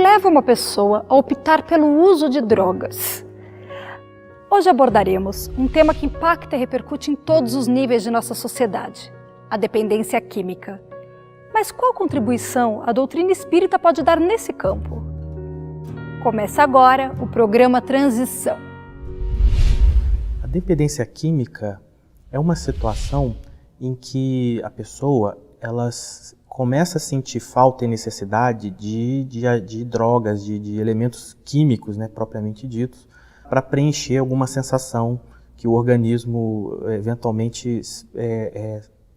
leva uma pessoa a optar pelo uso de drogas? Hoje abordaremos um tema que impacta e repercute em todos os níveis de nossa sociedade, a dependência química. Mas qual contribuição a doutrina espírita pode dar nesse campo? Começa agora o programa Transição. A dependência química é uma situação em que a pessoa começa a sentir falta e necessidade de drogas, de elementos químicos, propriamente ditos, para preencher alguma sensação que o organismo eventualmente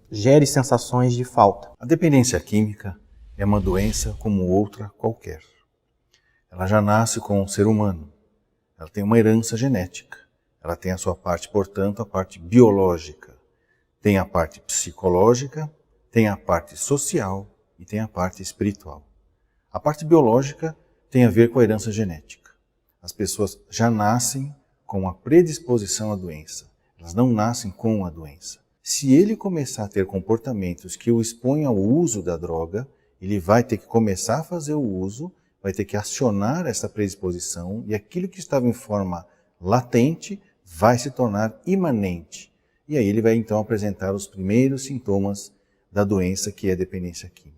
gere sensações de falta. A dependência química é uma doença como outra qualquer. Ela já nasce com o ser humano, ela tem uma herança genética, ela tem a sua parte, portanto, a parte biológica, tem a parte psicológica, tem a parte social e tem a parte espiritual. A parte biológica tem a ver com a herança genética. As pessoas já nascem com a predisposição à doença, elas não nascem com a doença. Se ele começar a ter comportamentos que o expõem ao uso da droga, ele vai ter que começar a fazer o uso, vai ter que acionar essa predisposição e aquilo que estava em forma latente vai se tornar imanente. E aí ele vai então apresentar os primeiros sintomas da doença que é a dependência química.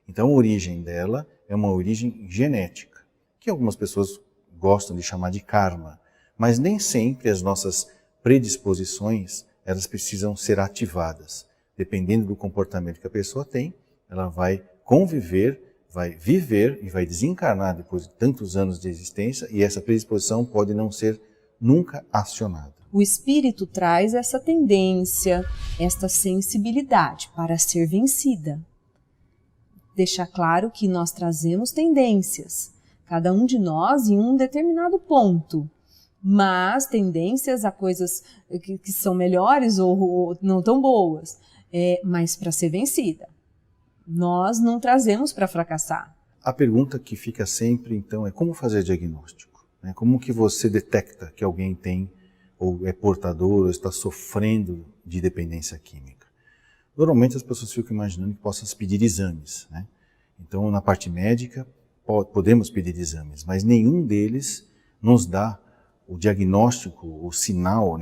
Então a origem dela é uma origem genética, que algumas pessoas gostam de chamar de karma, mas nem sempre as nossas predisposições elas precisam ser ativadas. Dependendo do comportamento que a pessoa tem, ela vai conviver, vai viver e vai desencarnar depois de tantos anos de existência e essa predisposição pode não ser nunca acionada. O espírito traz essa tendência, esta sensibilidade para ser vencida. Deixar claro que nós trazemos tendências, cada um de nós em um determinado ponto, mas tendências a coisas que são melhores ou não tão boas, mas para ser vencida. Nós não trazemos para fracassar. A pergunta que fica sempre, então, é como fazer diagnóstico? Como que você detecta que alguém tem ou é portador ou está sofrendo de dependência química? Normalmente as pessoas ficam imaginando que possam pedir exames. Então, na parte médica, podemos pedir exames, mas nenhum deles nos dá o diagnóstico, o sinal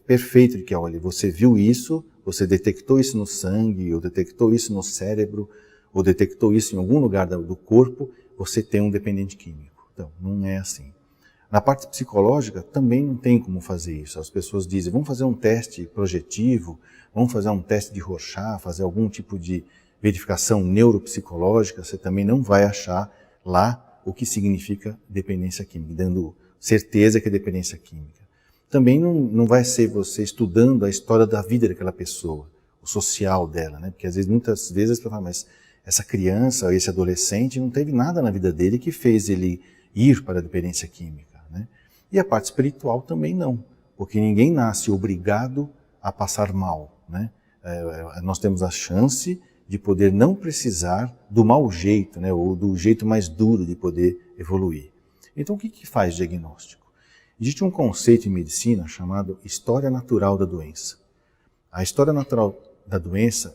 perfeito de que, olha, você viu isso, você detectou isso no sangue, ou detectou isso no cérebro, ou detectou isso em algum lugar do corpo, você tem um dependente químico. Então, não é assim. Na parte psicológica, também não tem como fazer isso. As pessoas dizem, vamos fazer um teste projetivo, vamos fazer um teste de Rorschach, fazer algum tipo de verificação neuropsicológica, você também não vai achar lá o que significa dependência química, dando certeza que é dependência química. Também não vai ser você estudando a história da vida daquela pessoa, o social dela, porque às vezes, muitas vezes as pessoas falam, mas essa criança, esse adolescente não teve nada na vida dele que fez ele ir para a dependência química. E a parte espiritual também não, porque ninguém nasce obrigado a passar mal. Nós temos a chance de poder não precisar do mau jeito, ou do jeito mais duro de poder evoluir. Então o que faz diagnóstico? Existe um conceito em medicina chamado história natural da doença. A história natural da doença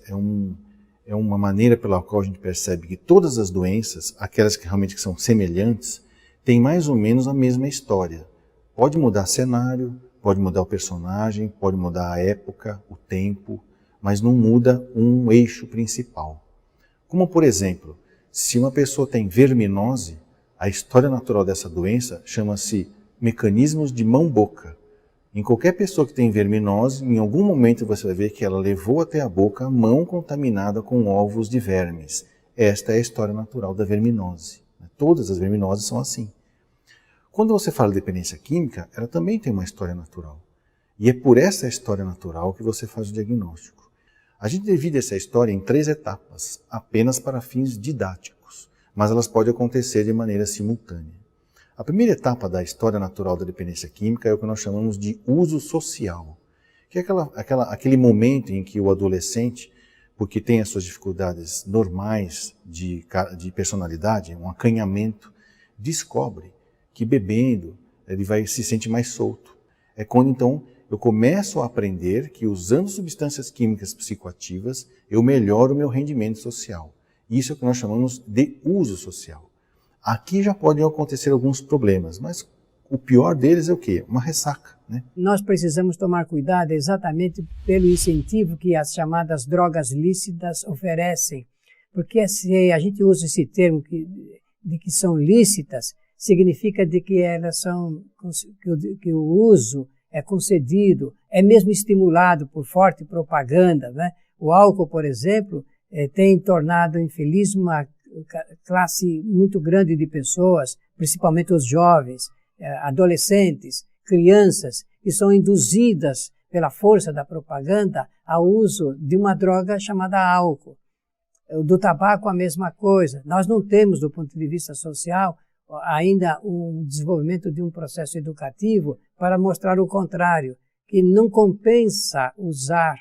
é uma maneira pela qual a gente percebe que todas as doenças, aquelas que realmente são semelhantes, têm mais ou menos a mesma história. Pode mudar cenário, pode mudar o personagem, pode mudar a época, o tempo, mas não muda um eixo principal. Como, por exemplo, se uma pessoa tem verminose, a história natural dessa doença chama-se mecanismos de mão-boca. Em qualquer pessoa que tem verminose, em algum momento você vai ver que ela levou até a boca a mão contaminada com ovos de vermes. Esta é a história natural da verminose. Todas as verminoses são assim. Quando você fala de dependência química, ela também tem uma história natural. E é por essa história natural que você faz o diagnóstico. A gente divide essa história em 3 etapas, apenas para fins didáticos, mas elas podem acontecer de maneira simultânea. A primeira etapa da história natural da dependência química é o que nós chamamos de uso social, que é aquele momento em que o adolescente, porque tem as suas dificuldades normais de personalidade, um acanhamento, descobre que bebendo ele se sente mais solto. É quando então eu começo a aprender que usando substâncias químicas psicoativas eu melhoro o meu rendimento social. Isso é o que nós chamamos de uso social. Aqui já podem acontecer alguns problemas, mas o pior deles é o quê? Uma ressaca, né? Nós precisamos tomar cuidado exatamente pelo incentivo que as chamadas drogas lícitas oferecem. Porque se a gente usa esse termo de que são lícitas, significa de que elas são, que o uso é concedido, é mesmo estimulado por forte propaganda, né? O álcool, por exemplo, tem tornado infeliz uma classe muito grande de pessoas, principalmente os jovens, adolescentes, crianças, que são induzidas pela força da propaganda ao uso de uma droga chamada álcool. Do tabaco a mesma coisa. Nós não temos, do ponto de vista social, ainda um desenvolvimento de um processo educativo para mostrar o contrário, que não compensa usar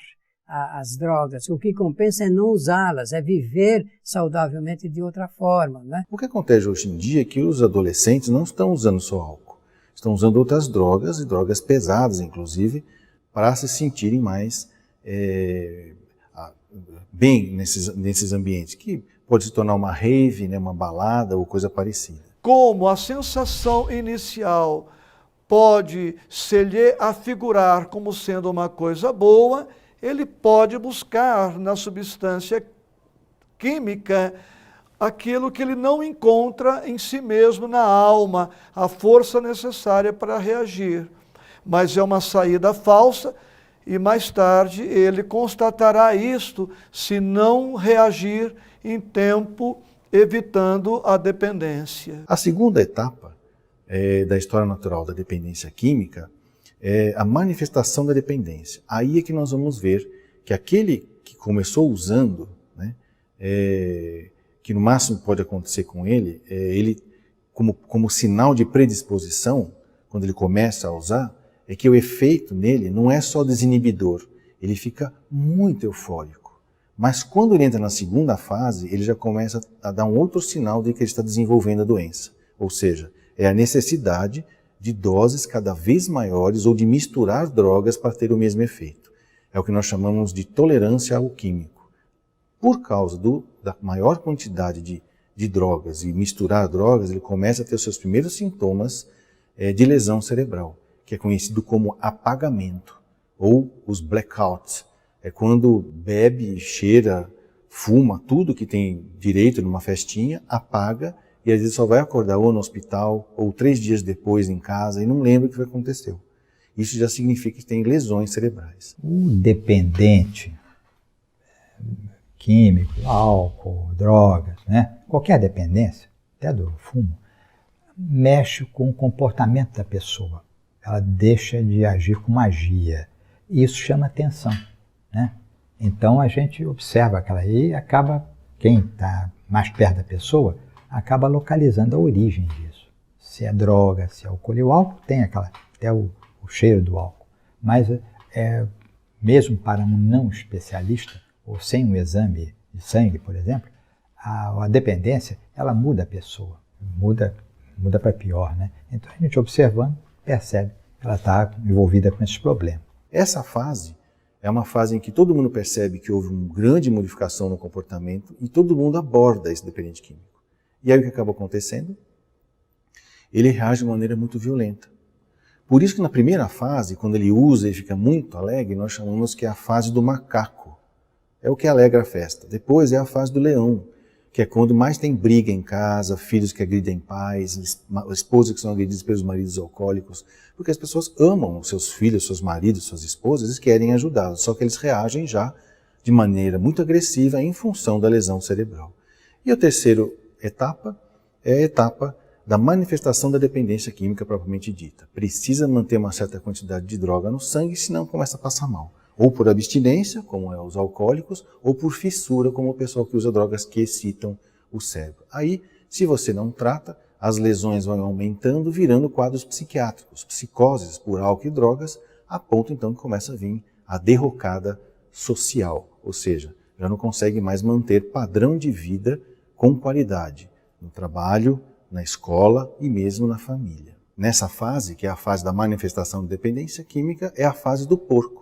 as drogas, o que compensa é não usá-las, é viver saudavelmente de outra forma, né? O que acontece hoje em dia é que os adolescentes não estão usando só álcool, estão usando outras drogas, e drogas pesadas inclusive, para se sentirem mais bem nesses ambientes, que pode se tornar uma rave, né, uma balada ou coisa parecida. Como a sensação inicial pode se lhe afigurar como sendo uma coisa boa, ele pode buscar na substância química aquilo que ele não encontra em si mesmo, na alma, a força necessária para reagir. Mas é uma saída falsa e mais tarde ele constatará isto se não reagir em tempo, evitando a dependência. A segunda etapa da história natural da dependência química é a manifestação da dependência. Aí é que nós vamos ver que aquele que começou usando, né, que no máximo pode acontecer com ele, ele como sinal de predisposição, quando ele começa a usar, é que o efeito nele não é só desinibidor, ele fica muito eufórico. Mas quando ele entra na segunda fase, ele já começa a dar um outro sinal de que ele está desenvolvendo a doença. Ou seja, é a necessidade de doses cada vez maiores ou de misturar drogas para ter o mesmo efeito. É o que nós chamamos de tolerância ao químico. Por causa da maior quantidade de drogas e misturar drogas, ele começa a ter os seus primeiros sintomas de lesão cerebral, que é conhecido como apagamento, ou os blackouts. É quando bebe, cheira, fuma, tudo que tem direito numa festinha, apaga, e às vezes só vai acordar ou no hospital, ou 3 dias depois em casa, e não lembra o que aconteceu. Isso já significa que tem lesões cerebrais. O dependente químico, álcool, drogas, né? Qualquer dependência, até do fumo, mexe com o comportamento da pessoa. Ela deixa de agir com magia. E isso chama atenção, né? Então a gente observa aquela aí e acaba, quem está mais perto da pessoa, acaba localizando a origem disso. Se é droga, se é álcool. E o álcool tem até o cheiro do álcool. Mas mesmo para um não especialista, ou sem um exame de sangue, por exemplo, a dependência, ela muda a pessoa. Muda para pior, né? Então a gente observando, percebe que ela está envolvida com esses problemas. Essa fase é uma fase em que todo mundo percebe que houve uma grande modificação no comportamento e todo mundo aborda esse dependente químico. E aí o que acaba acontecendo? Ele reage de maneira muito violenta. Por isso que na primeira fase, quando ele usa e fica muito alegre, nós chamamos que é a fase do macaco. É o que alegra a festa. Depois é a fase do leão, que é quando mais tem briga em casa, filhos que agridem pais, esposas que são agredidas pelos maridos alcoólicos, porque as pessoas amam os seus filhos, seus maridos, suas esposas e querem ajudá-los, só que eles reagem já de maneira muito agressiva em função da lesão cerebral. E a terceira etapa é a etapa da manifestação da dependência química propriamente dita. Precisa manter uma certa quantidade de droga no sangue, senão começa a passar mal. Ou por abstinência, como é os alcoólicos, ou por fissura, como o pessoal que usa drogas que excitam o cérebro. Aí, se você não trata, as lesões vão aumentando, virando quadros psiquiátricos, psicoses por álcool e drogas, a ponto então que começa a vir a derrocada social, ou seja, já não consegue mais manter padrão de vida com qualidade, no trabalho, na escola e mesmo na família. Nessa fase, que é a fase da manifestação de dependência química, é a fase do porco.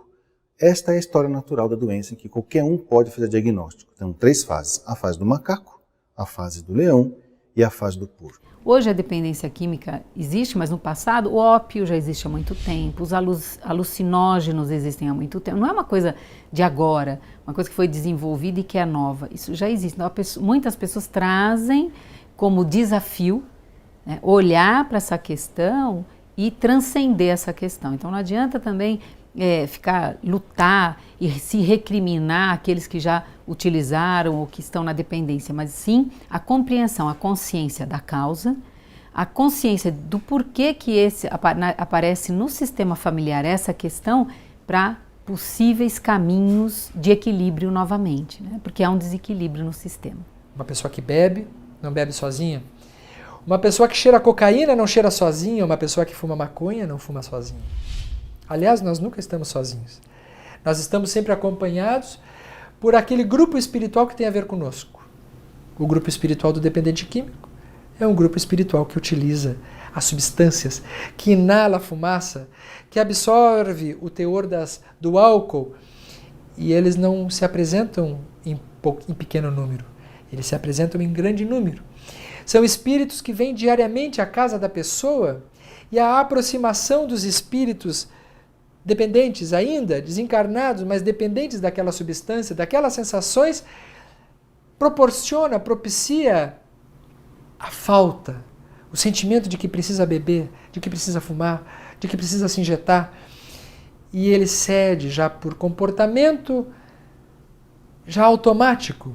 Esta é a história natural da doença em que qualquer um pode fazer diagnóstico. Então, 3 fases. A fase do macaco, a fase do leão e a fase do puro. Hoje a dependência química existe, mas no passado o ópio já existe há muito tempo, os alucinógenos existem há muito tempo. Não é uma coisa de agora, uma coisa que foi desenvolvida e que é nova. Isso já existe. Então, muitas pessoas trazem como desafio, né, olhar para essa questão e transcender essa questão. Então não adianta também lutar e se recriminar aqueles que já utilizaram ou que estão na dependência, mas sim a compreensão, a consciência da causa, a consciência do porquê que aparece no sistema familiar essa questão para possíveis caminhos de equilíbrio novamente, né? Porque há um desequilíbrio no sistema. Uma pessoa que bebe, não bebe sozinha. Uma pessoa que cheira cocaína não cheira sozinha, uma pessoa que fuma maconha não fuma sozinha. Aliás, nós nunca estamos sozinhos. Nós estamos sempre acompanhados por aquele grupo espiritual que tem a ver conosco. O grupo espiritual do dependente químico é um grupo espiritual que utiliza as substâncias, que inala a fumaça, que absorve o teor do álcool, e eles não se apresentam em pequeno número, eles se apresentam em grande número. São espíritos que vêm diariamente à casa da pessoa, e a aproximação dos espíritos dependentes ainda, desencarnados, mas dependentes daquela substância, daquelas sensações, propicia a falta, o sentimento de que precisa beber, de que precisa fumar, de que precisa se injetar. E ele cede já por comportamento já automático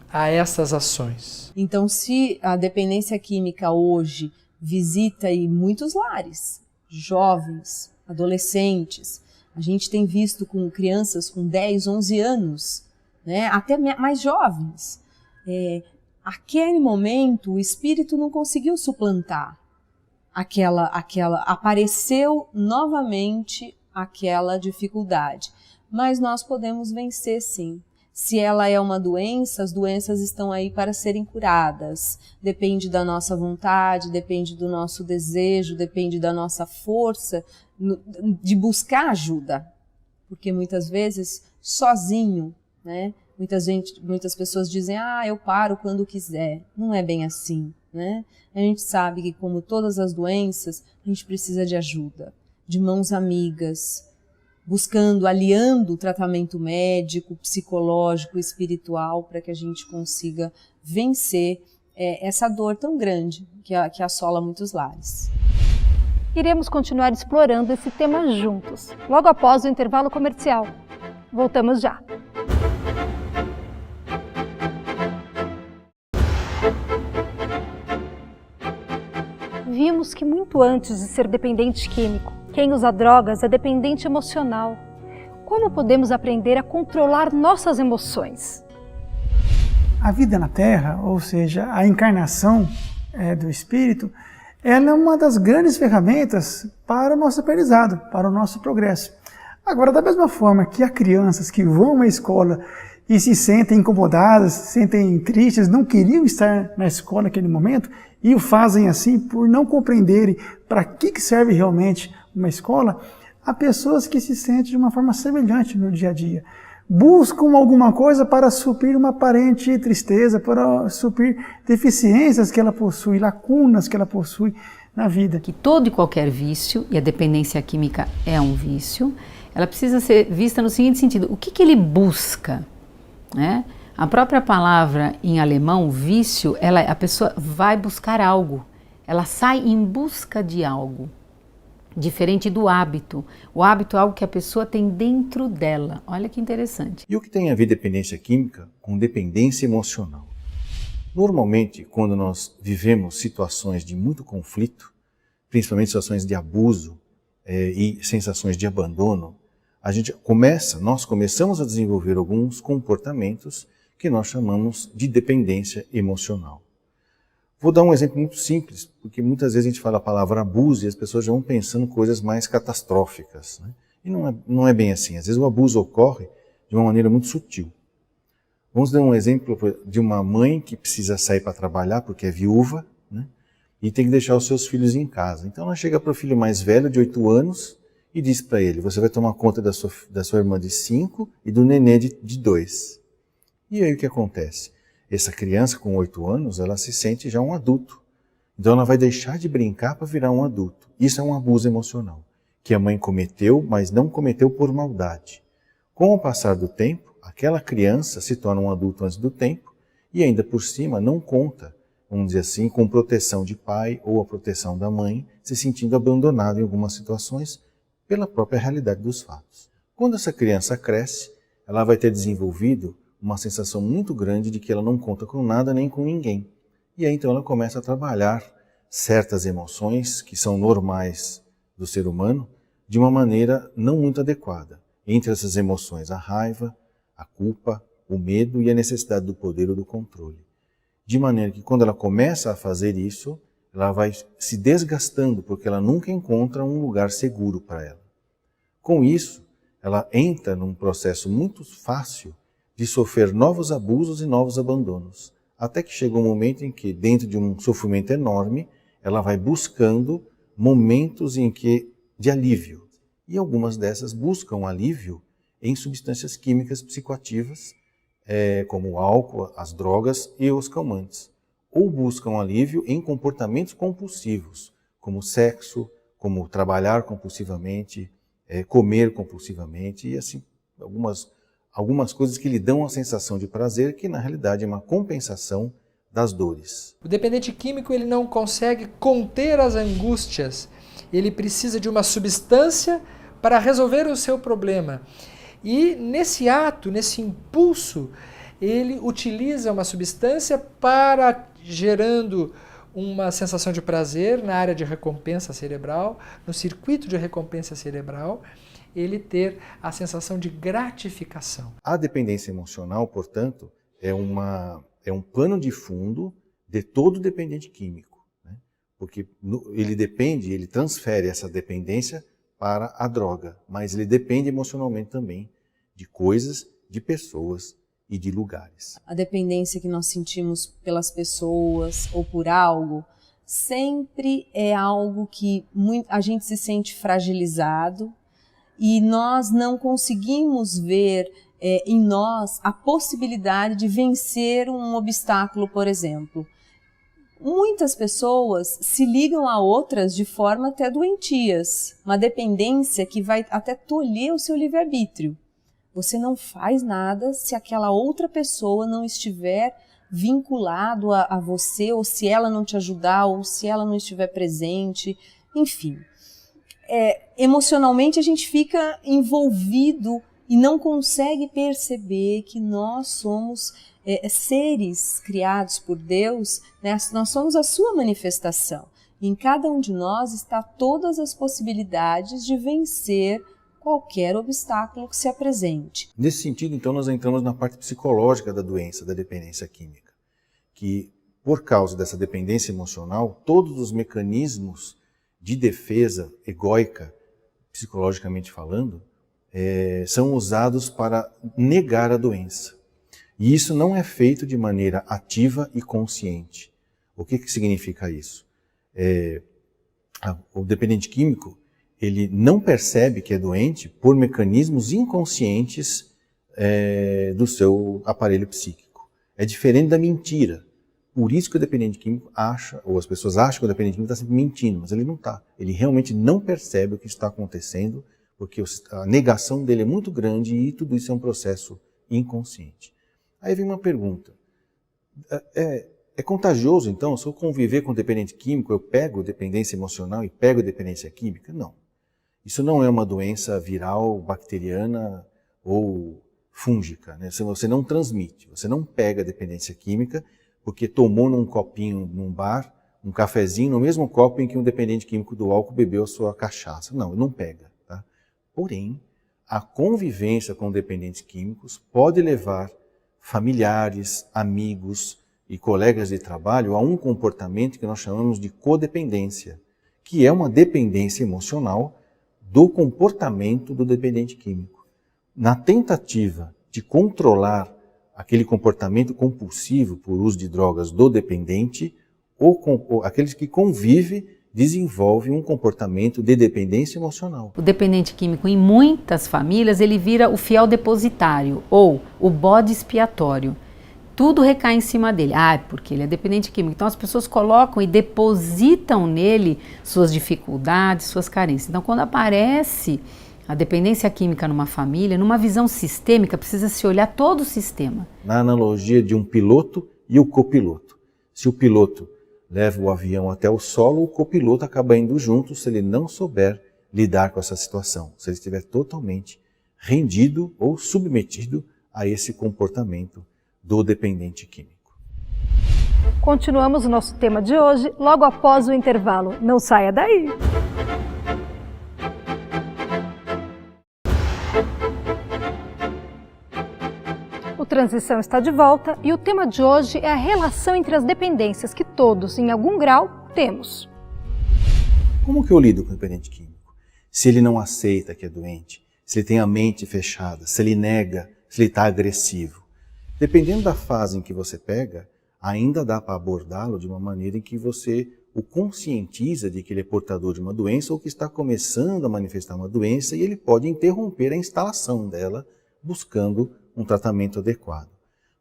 a essas ações. Então, se a dependência química hoje visita aí muitos lares, jovens, adolescentes, a gente tem visto com crianças com 10, 11 anos, né, até mais jovens. Aquele momento o espírito não conseguiu suplantar apareceu novamente aquela dificuldade, mas nós podemos vencer sim. Se ela é uma doença, as doenças estão aí para serem curadas. Depende da nossa vontade, depende do nosso desejo, depende da nossa força de buscar ajuda. Porque muitas vezes, sozinho, né? Muitas pessoas dizem, eu paro quando quiser. Não é bem assim, né? A gente sabe que, como todas as doenças, a gente precisa de ajuda, de mãos amigas, aliando o tratamento médico, psicológico, espiritual, para que a gente consiga vencer essa dor tão grande que assola muitos lares. Iremos continuar explorando esse tema juntos, logo após o intervalo comercial. Voltamos já. Vimos que muito antes de ser dependente químico, quem usa drogas é dependente emocional. Como podemos aprender a controlar nossas emoções? A vida na Terra, ou seja, a encarnação do Espírito, ela é uma das grandes ferramentas para o nosso aprendizado, para o nosso progresso. Agora, da mesma forma que há crianças que vão à escola e se sentem incomodadas, se sentem tristes, não queriam estar na escola naquele momento e o fazem assim por não compreenderem para que serve realmente uma escola, há pessoas que se sentem de uma forma semelhante no dia a dia. Buscam alguma coisa para suprir uma aparente tristeza, para suprir deficiências que ela possui, lacunas que ela possui na vida. Que todo e qualquer vício, e a dependência química é um vício, ela precisa ser vista no seguinte sentido: o que ele busca? Né? A própria palavra em alemão, vício, a pessoa vai buscar algo, ela sai em busca de algo. Diferente do hábito. O hábito é algo que a pessoa tem dentro dela. Olha que interessante. E o que tem a ver dependência química com dependência emocional? Normalmente, quando nós vivemos situações de muito conflito, principalmente situações de abuso e sensações de abandono, nós começamos a desenvolver alguns comportamentos que nós chamamos de dependência emocional. Vou dar um exemplo muito simples, porque muitas vezes a gente fala a palavra abuso e as pessoas já vão pensando coisas mais catastróficas, né? E não é bem assim. Às vezes o abuso ocorre de uma maneira muito sutil. Vamos dar um exemplo de uma mãe que precisa sair para trabalhar porque é viúva, né? E tem que deixar os seus filhos em casa. Então ela chega para o filho mais velho, de 8 anos, e diz para ele: você vai tomar conta da sua irmã de 5 e do nenê de 2. E aí o que acontece? Essa criança com 8 anos, ela se sente já um adulto. Então ela vai deixar de brincar para virar um adulto. Isso é um abuso emocional, que a mãe cometeu, mas não cometeu por maldade. Com o passar do tempo, aquela criança se torna um adulto antes do tempo e ainda por cima não conta, vamos dizer assim, com proteção de pai ou a proteção da mãe, se sentindo abandonado em algumas situações pela própria realidade dos fatos. Quando essa criança cresce, ela vai ter desenvolvido uma sensação muito grande de que ela não conta com nada nem com ninguém. E aí então ela começa a trabalhar certas emoções que são normais do ser humano de uma maneira não muito adequada. Entre essas emoções, a raiva, a culpa, o medo e a necessidade do poder ou do controle. De maneira que quando ela começa a fazer isso, ela vai se desgastando porque ela nunca encontra um lugar seguro para ela. Com isso, ela entra num processo muito fácil de sofrer novos abusos e novos abandonos, até que chega um momento em que, dentro de um sofrimento enorme, ela vai buscando momentos de alívio. E algumas dessas buscam alívio em substâncias químicas psicoativas, como o álcool, as drogas e os calmantes. Ou buscam alívio em comportamentos compulsivos, como sexo, como trabalhar compulsivamente, comer compulsivamente e assim algumas coisas que lhe dão a sensação de prazer que na realidade é uma compensação das dores. O dependente químico ele não consegue conter as angústias, ele precisa de uma substância para resolver o seu problema. E nesse ato, nesse impulso, ele utiliza uma substância para gerando uma sensação de prazer na área de recompensa cerebral, no circuito de recompensa cerebral, ele ter a sensação de gratificação. A dependência emocional, portanto, é um pano de fundo de todo dependente químico, né? Porque ele transfere essa dependência para a droga, mas ele depende emocionalmente também de coisas, de pessoas e de lugares. A dependência que nós sentimos pelas pessoas ou por algo sempre é algo que a gente se sente fragilizado e nós não conseguimos ver em nós a possibilidade de vencer um obstáculo, por exemplo. Muitas pessoas se ligam a outras de forma até doentias, uma dependência que vai até tolher o seu livre-arbítrio. Você não faz nada se aquela outra pessoa não estiver vinculado a você, ou se ela não te ajudar, ou se ela não estiver presente, enfim. Emocionalmente a gente fica envolvido e não consegue perceber que nós somos seres criados por Deus, né? Nós somos a sua manifestação. Em cada um de nós está todas as possibilidades de vencer qualquer obstáculo que se apresente. Nesse sentido, então, nós entramos na parte psicológica da doença, da dependência química, que por causa dessa dependência emocional, todos os mecanismos de defesa egóica, psicologicamente falando, são usados para negar a doença. E isso não é feito de maneira ativa e consciente. O que significa isso? O dependente químico, ele não percebe que é doente por mecanismos inconscientes do seu aparelho psíquico. É diferente da mentira. Por isso que o dependente químico acha, ou as pessoas acham que o dependente químico está sempre mentindo, mas ele não está. Ele realmente não percebe o que está acontecendo, porque a negação dele é muito grande e tudo isso é um processo inconsciente. Aí vem uma pergunta. É contagioso, então, se eu conviver com dependente químico, eu pego dependência emocional e pego dependência química? Não. Isso não é uma doença viral, bacteriana ou fúngica, né? Você não transmite, você não pega dependência química porque tomou num copinho, num bar, um cafezinho, no mesmo copo em que um dependente químico do álcool bebeu a sua cachaça. Não pega. Tá? Porém, a convivência com dependentes químicos pode levar familiares, amigos e colegas de trabalho a um comportamento que nós chamamos de codependência, que é uma dependência emocional do comportamento do dependente químico. Na tentativa de controlar aquele comportamento compulsivo por uso de drogas do dependente, aqueles que convivem desenvolvem um comportamento de dependência emocional. O dependente químico, em muitas famílias, ele vira o fiel depositário ou o bode expiatório. tudo recai em cima dele. Porque ele é dependente químico. Então as pessoas colocam e depositam nele suas dificuldades, suas carências. Então quando aparece a dependência química numa família, numa visão sistêmica, precisa se olhar todo o sistema. Na analogia de um piloto e o copiloto. Se o piloto leva o avião até o solo, o copiloto acaba indo junto se ele não souber lidar com essa situação, se ele estiver totalmente rendido ou submetido a esse comportamento do dependente químico. Continuamos o nosso tema de hoje logo após o intervalo. Não saia daí! O Transição está de volta e o tema de hoje é a relação entre as dependências que todos, em algum grau, temos. Como que eu lido com o dependente químico? Se ele não aceita que é doente, se ele tem a mente fechada, se ele nega, se ele está agressivo. Dependendo da fase em que você pega, ainda dá para abordá-lo de uma maneira em que você o conscientiza de que ele é portador de uma doença ou que está começando a manifestar uma doença e ele pode interromper a instalação dela buscando um tratamento adequado.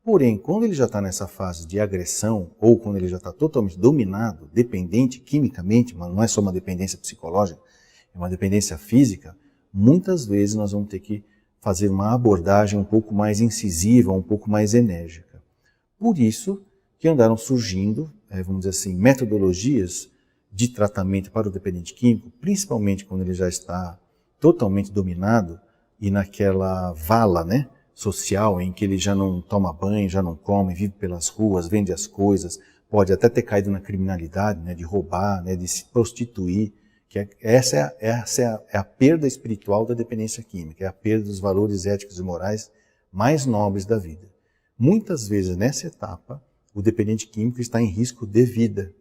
Porém, quando ele já está nessa fase de agressão ou quando ele já está totalmente dominado, dependente quimicamente, mas não é só uma dependência psicológica, é uma dependência física, muitas vezes nós vamos ter que fazer uma abordagem um pouco mais incisiva, um pouco mais enérgica. Por isso que andaram surgindo, vamos dizer assim, metodologias de tratamento para o dependente químico, principalmente quando ele já está totalmente dominado e naquela vala, né, social em que ele já não toma banho, já não come, vive pelas ruas, vende as coisas, pode até ter caído na criminalidade, né, de roubar, né, de se prostituir, que essa é a perda espiritual da dependência química, é a perda dos valores éticos e morais mais nobres da vida. Muitas vezes nessa etapa, o dependente químico está em risco de vida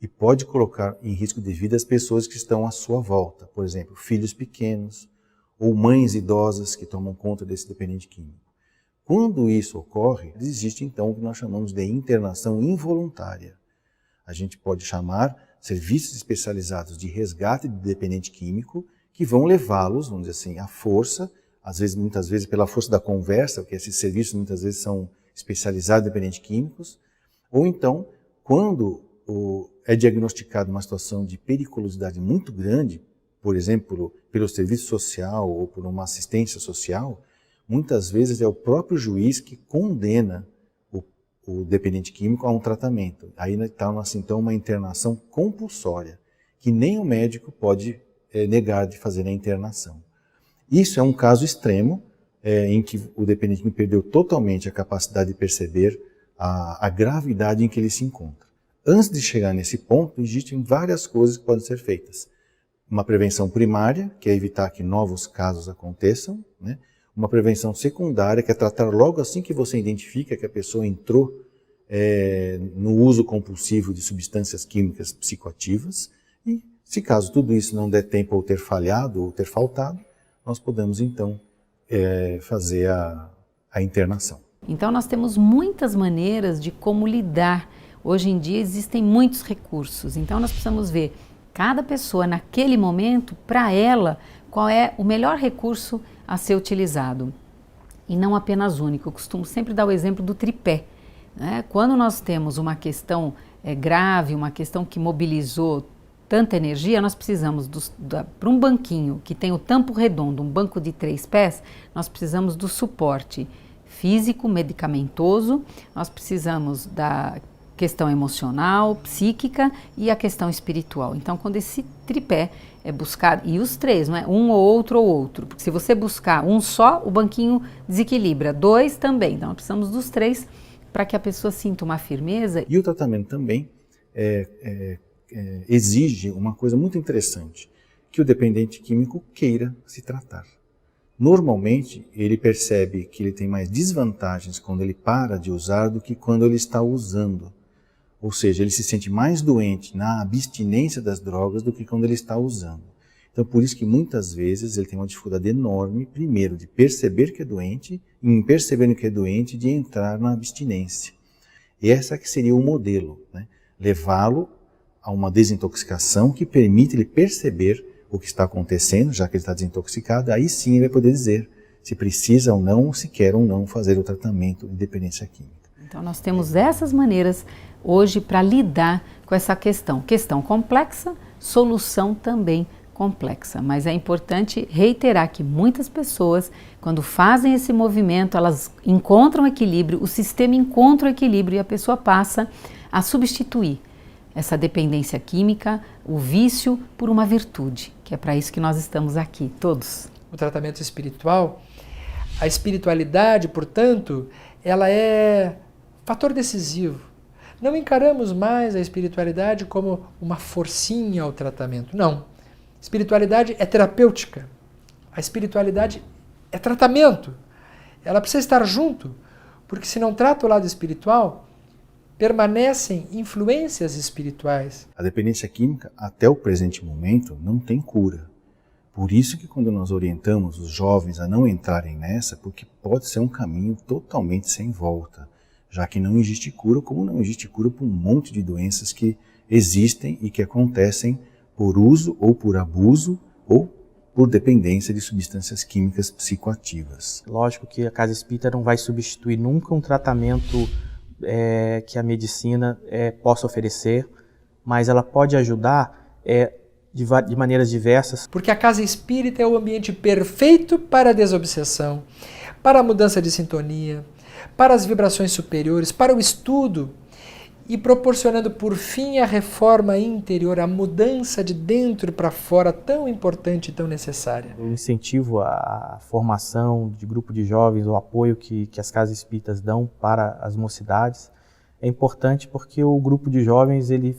e pode colocar em risco de vida as pessoas que estão à sua volta, por exemplo, filhos pequenos ou mães idosas que tomam conta desse dependente químico. Quando isso ocorre, existe então o que nós chamamos de internação involuntária. A gente pode chamar serviços especializados de resgate de dependente químico que vão levá-los, vamos dizer assim, à força, às vezes, muitas vezes pela força da conversa, porque esses serviços muitas vezes são especializados em dependentes químicos, ou então, quando é diagnosticada uma situação de periculosidade muito grande, por exemplo, pelo serviço social ou por uma assistência social, muitas vezes é o próprio juiz que condena o dependente químico a um tratamento. Aí torna-se então uma internação compulsória, que nem o médico pode negar de fazer a internação. Isso é um caso extremo em que o dependente químico perdeu totalmente a capacidade de perceber a gravidade em que ele se encontra. Antes de chegar nesse ponto, existem várias coisas que podem ser feitas. Uma prevenção primária, que é evitar que novos casos aconteçam, né? Uma prevenção secundária, que é tratar logo assim que você identifica que a pessoa entrou no uso compulsivo de substâncias químicas psicoativas. E, se caso tudo isso não der tempo ou ter falhado ou ter faltado, nós podemos então fazer a internação. Então nós temos muitas maneiras de como lidar. Hoje em dia existem muitos recursos, então nós precisamos ver cada pessoa naquele momento, para ela, qual é o melhor recurso a ser utilizado. E não apenas único. Eu costumo sempre dar o exemplo do tripé, né? Quando nós temos uma questão grave, uma questão que mobilizou tanta energia, nós precisamos, para um banquinho que tem o tampo redondo, um banco de 3 pés, nós precisamos do suporte físico, medicamentoso, nós precisamos da questão emocional, psíquica e a questão espiritual. Então, quando esse tripé é buscado, e os três, não é um ou outro, porque se você buscar um só, o banquinho desequilibra, 2 também, então nós precisamos dos 3 para que a pessoa sinta uma firmeza. E o tratamento também exige uma coisa muito interessante, que o dependente químico queira se tratar. Normalmente, ele percebe que ele tem mais desvantagens quando ele para de usar do que quando ele está usando. Ou seja, ele se sente mais doente na abstinência das drogas do que quando ele está usando. Então, por isso que muitas vezes ele tem uma dificuldade enorme, primeiro, de perceber que é doente, e em percebendo que é doente, de entrar na abstinência. E essa que seria o modelo, né? Levá-lo a uma desintoxicação que permite ele perceber o que está acontecendo, já que ele está desintoxicado, aí sim ele vai poder dizer se precisa ou não, se quer ou não fazer o tratamento de dependência química. Então nós temos essas maneiras hoje para lidar com essa questão. Questão complexa, solução também complexa. Mas é importante reiterar que muitas pessoas, quando fazem esse movimento, elas encontram equilíbrio, o sistema encontra o equilíbrio e a pessoa passa a substituir essa dependência química, o vício, por uma virtude, que é para isso que nós estamos aqui, todos. O tratamento espiritual, a espiritualidade, portanto, ela é fator decisivo. Não encaramos mais a espiritualidade como uma forcinha ao tratamento, não. Espiritualidade é terapêutica, a espiritualidade é tratamento. Ela precisa estar junto, porque se não trata o lado espiritual, permanecem influências espirituais. A dependência química, até o presente momento, não tem cura. Por isso que quando nós orientamos os jovens a não entrarem nessa, porque pode ser um caminho totalmente sem volta, já que não existe cura, como não existe cura para um monte de doenças que existem e que acontecem por uso ou por abuso ou por dependência de substâncias químicas psicoativas. Lógico que a Casa Espírita não vai substituir nunca um tratamento que a medicina possa oferecer, mas ela pode ajudar de maneiras diversas. Porque a Casa Espírita é o ambiente perfeito para a desobsessão, para a mudança de sintonia, para as vibrações superiores, para o estudo e proporcionando por fim a reforma interior, a mudança de dentro para fora tão importante e tão necessária. O incentivo à formação de grupo de jovens, o apoio que as casas espíritas dão para as mocidades é importante porque o grupo de jovens ele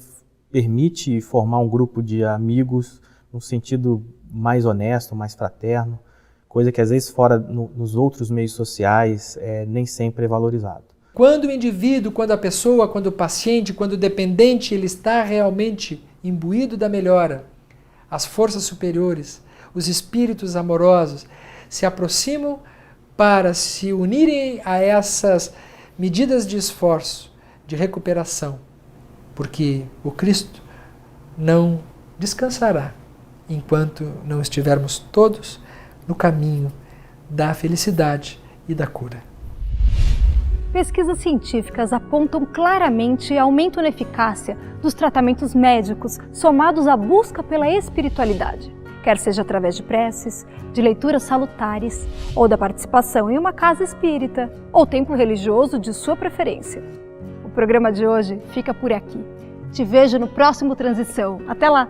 permite formar um grupo de amigos no sentido mais honesto, mais fraterno, coisa que às vezes fora nos outros meios sociais nem sempre é valorizado. Quando o indivíduo, quando a pessoa, quando o paciente, quando o dependente, ele está realmente imbuído da melhora, as forças superiores, os espíritos amorosos se aproximam para se unirem a essas medidas de esforço, de recuperação, porque o Cristo não descansará enquanto não estivermos todos no caminho da felicidade e da cura. Pesquisas científicas apontam claramente aumento na eficácia dos tratamentos médicos somados à busca pela espiritualidade, quer seja através de preces, de leituras salutares ou da participação em uma casa espírita ou templo religioso de sua preferência. O programa de hoje fica por aqui. Te vejo no próximo Transição. Até lá!